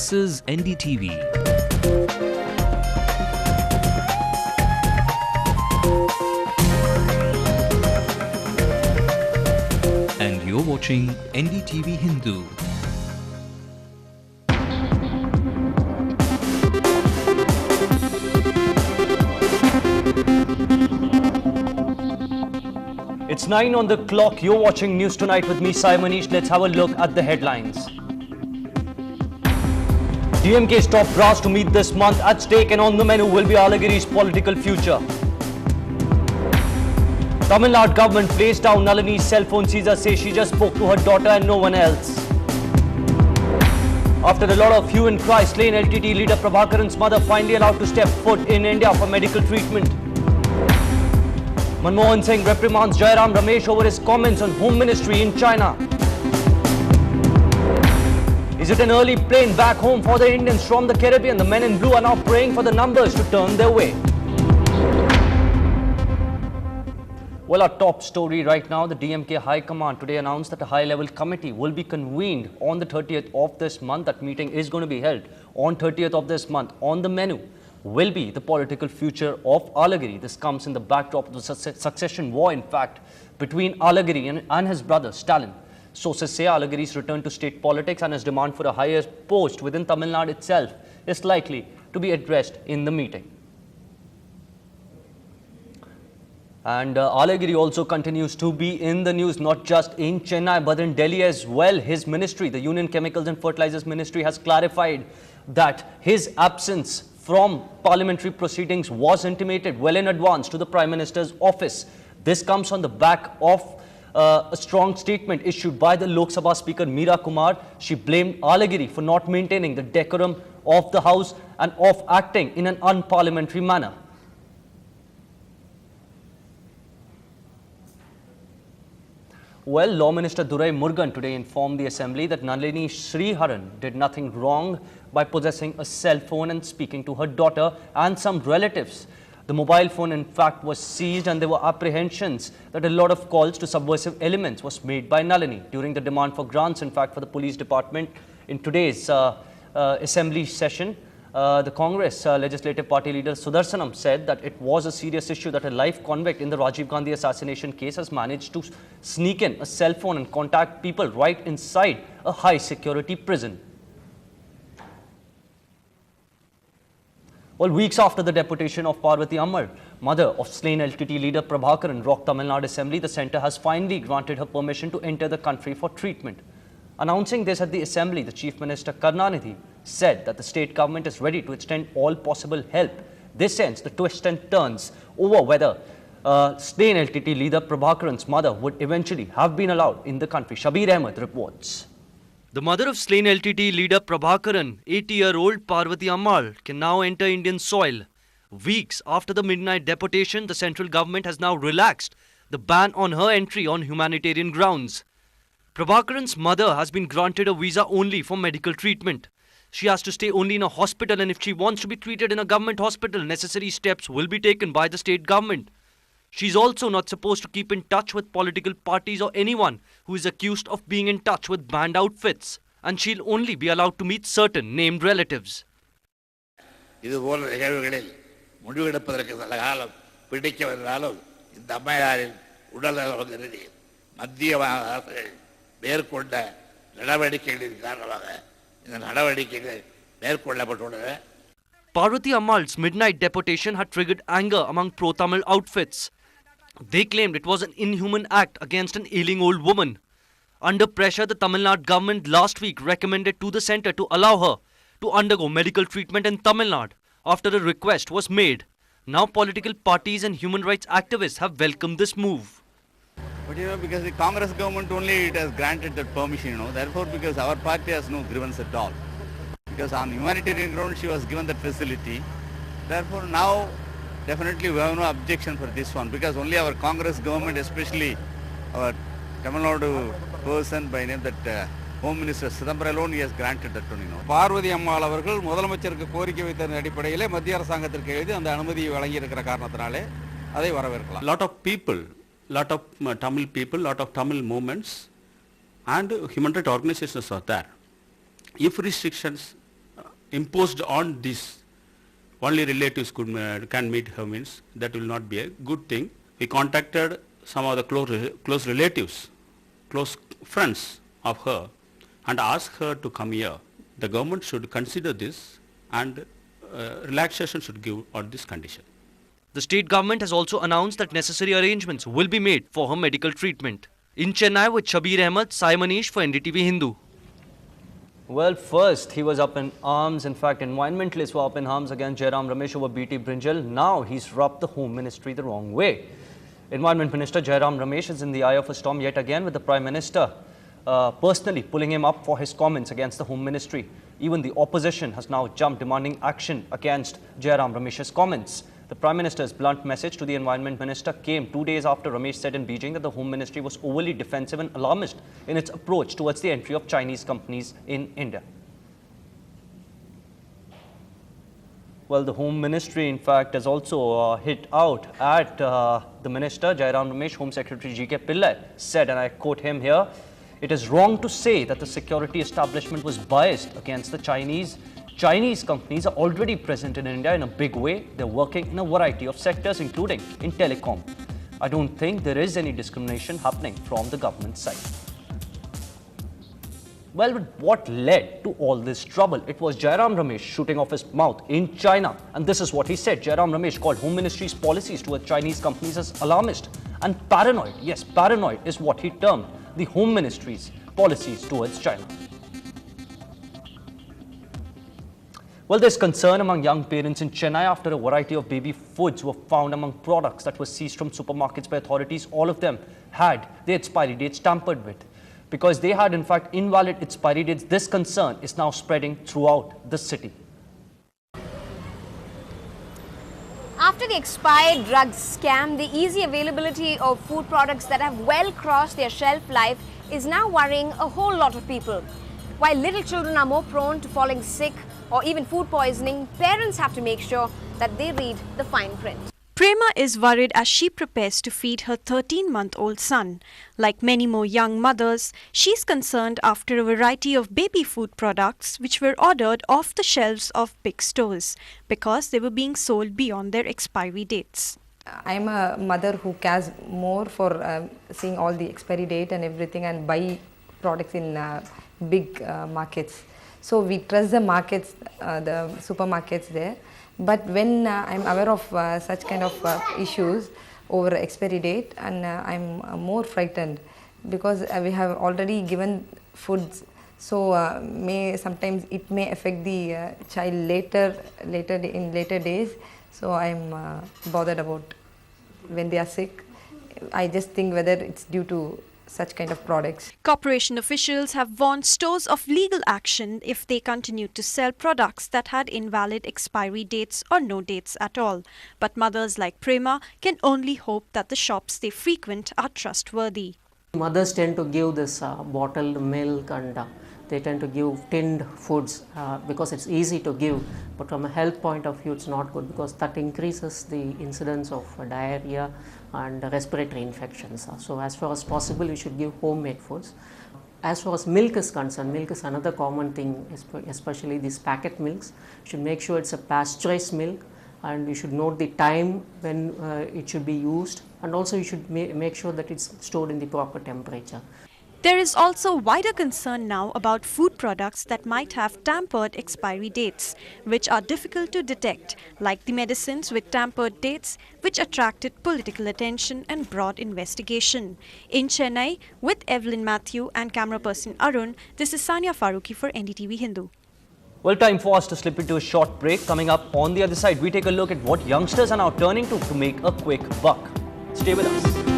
This is NDTV. And you're watching NDTV Hindu. It's 9 on the clock. You're watching News Tonight with me, Sai Manish. Let's have a look at the headlines. DMK's top brass to meet this month. At stake and on the menu will be Alagiri's political future. Tamil Nadu government placed down Nalini's cell phone. Caesar says she just spoke to her daughter and no one else. After a lot of hue and cry, slain LTT leader Prabhakaran's mother finally allowed to step foot in India for medical treatment. Manmohan Singh reprimands Jairam Ramesh over his comments on Home Ministry in China. Is it an early plane back home for the Indians from the Caribbean? The men in blue are now praying for the numbers to turn their way. Well, our top story right now, the DMK High Command today announced that a high-level committee will be convened on the 30th of this month. That meeting is going to be held on 30th of this month. On the menu will be the political future of Alagiri. This comes in the backdrop of the succession war, in fact, between Alagiri and his brother, Stalin. Sources say Alagiri's return to state politics and his demand for a higher post within Tamil Nadu itself is likely to be addressed in the meeting. And Alagiri also continues to be in the news, not just in Chennai, but in Delhi as well. His ministry, the Union Chemicals and Fertilizers Ministry, has clarified that his absence from parliamentary proceedings was intimated well in advance to the Prime Minister's office. This comes on the back of a strong statement issued by the Lok Sabha Speaker Meera Kumar. She blamed Alagiri for not maintaining the decorum of the House and of acting in an unparliamentary manner. Well, Law Minister Durai Murugan today informed the Assembly that Nalini Sriharan did nothing wrong by possessing a cell phone and speaking to her daughter and some relatives. The mobile phone, in fact, was seized and there were apprehensions that a lot of calls to subversive elements was made by Nalini during the demand for grants, in fact, for the police department. In today's Assembly session, the Congress Legislative Party leader Sudarsanam said that it was a serious issue that a life convict in the Rajiv Gandhi assassination case has managed to sneak in a cell phone and contact people right inside a high security prison. Well, weeks after the deputation of Parvati Ammal, mother of slain LTT leader Prabhakaran, rocked Tamil Nadu Assembly, the centre has finally granted her permission to enter the country for treatment. Announcing this at the Assembly, the Chief Minister Karunanidhi said that the state government is ready to extend all possible help. This ends the twists and turns over whether slain LTT leader Prabhakaran's mother would eventually have been allowed in the country. Shabir Ahmed reports. The mother of slain LTT leader Prabhakaran, 80-year-old Parvati Ammal, can now enter Indian soil. Weeks after the midnight deportation, the central government has now relaxed the ban on her entry on humanitarian grounds. Prabhakaran's mother has been granted a visa only for medical treatment. She has to stay only in a hospital, and if she wants to be treated in a government hospital, necessary steps will be taken by the state government. She's also not supposed to keep in touch with political parties or anyone who is accused of being in touch with banned outfits, and she'll only be allowed to meet certain named relatives. இதுபோல நிகழ்வுகளில் முடிவெடுப்பதற்கு சில காலம் பிடிக்க வந்தாலும் இந்த அம்மையாரின் உடல்நலம் கருதி மத்திய அரசு மேற்கொண்ட நடவடிக்கைகளின் காரணமாக இந்த நடவடிக்கைகள் மேற்கொள்ளப்பட்டுள்ளன. Parvati Ammal's midnight deportation had triggered anger among pro-Tamil outfits. They claimed it was an inhuman act against an ailing old woman. Under pressure, the Tamil Nadu government last week recommended to the centre to allow her to undergo medical treatment in Tamil Nadu after a request was made. Now political parties and human rights activists have welcomed this move. But because the Congress government only it has granted that permission, therefore because our party has no grievance at all. Because on humanitarian ground she was given that facility. Therefore now definitely we have no objection for this one, because only our Congress government, especially our Tamil Nadu person by name that Home Minister Chidambaram alone, he has granted that one. Parvati அம்மாள் அவர்கள் முதலமைச்சருக்கு கோரிக்கை வைத்த அடிப்படையிலே மத்திய அரசாங்கத்திற்கு எழுதி அந்த அனுமதியை வழங்கி இருக்கிற காரணத்தினாலே அதை வரவேற்கலாம். Lot of people, lot of Tamil people, lot of Tamil movements and human rights organizations are there. If restrictions imposed on this, only relatives can meet her means, that will not be a good thing. We contacted some of the close relatives, close friends of her, and asked her to come here. The government should consider this, and relaxation should give on this condition. The state government has also announced that necessary arrangements will be made for her medical treatment. In Chennai with Shabir Ahmed, Sai Manish for NDTV Hindu. Well, first he was up in arms. In fact, environmentalists were up in arms against Jairam Ramesh over BT Brinjal. Now he's rubbed the Home Ministry the wrong way. Environment Minister Jairam Ramesh is in the eye of a storm yet again, with the Prime Minister personally pulling him up for his comments against the Home Ministry. Even the opposition has now jumped, demanding action against Jairam Ramesh's comments. The Prime Minister's blunt message to the Environment Minister came 2 days after Ramesh said in Beijing that the Home Ministry was overly defensive and alarmist in its approach towards the entry of Chinese companies in India. Well, the Home Ministry, in fact, has also hit out at the Minister, Jairam Ramesh. Home Secretary G.K. Pillai said, and I quote him here, "It is wrong to say that the security establishment was biased against the Chinese. Chinese companies are already present in India in a big way. They're working in a variety of sectors, including in telecom. I don't think there is any discrimination happening from the government side." Well, but what led to all this trouble? It was Jairam Ramesh shooting off his mouth in China. And this is what he said. Jairam Ramesh called Home Ministry's policies towards Chinese companies as alarmist and paranoid. Yes, paranoid is what he termed the Home Ministry's policies towards China. Well, there's concern among young parents in Chennai after a variety of baby foods were found among products that were seized from supermarkets by authorities. All of them had their expiry dates tampered with. Because they had, in fact, invalid expiry dates, this concern is now spreading throughout the city. After the expired drugs scam, the easy availability of food products that have well crossed their shelf life is now worrying a whole lot of people. While little children are more prone to falling sick or even food poisoning, parents have to make sure that they read the fine print. Prema is worried as she prepares to feed her 13-month-old son. Like many more young mothers, she's concerned after a variety of baby food products which were ordered off the shelves of big stores because they were being sold beyond their expiry dates. I'm a mother who cares more for seeing all the expiry date and everything and buy products in big markets. So we trust the markets, the supermarkets there. But when I'm aware of such kind of issues over expiry date, and I'm more frightened because we have already given foods, so sometimes it may affect the child later in later days. So I'm bothered about when they are sick. I just think whether it's due to such kind of products. Corporation officials have warned stores of legal action if they continue to sell products that had invalid expiry dates or no dates at all. But mothers like Prema can only hope that the shops they frequent are trustworthy. Mothers tend to give this bottled milk and they tend to give tinned foods because it's easy to give, but from a health point of view it's not good because that increases the incidence of diarrhea and respiratory infections. So as far as possible we should give homemade foods. As far as milk is concerned, milk is another common thing, especially these packet milks. You should make sure it's a pasteurized milk and you should note the time when it should be used, and also you should make sure that it's stored in the proper temperature. There is also wider concern now about food products that might have tampered expiry dates, which are difficult to detect, like the medicines with tampered dates, which attracted political attention and broad investigation. In Chennai, with Evelyn Matthew and camera person Arun, this is Sania Farooqi for NDTV Hindu. Well, time for us to slip into a short break. Coming up on the other side, we take a look at what youngsters are now turning to make a quick buck. Stay with us.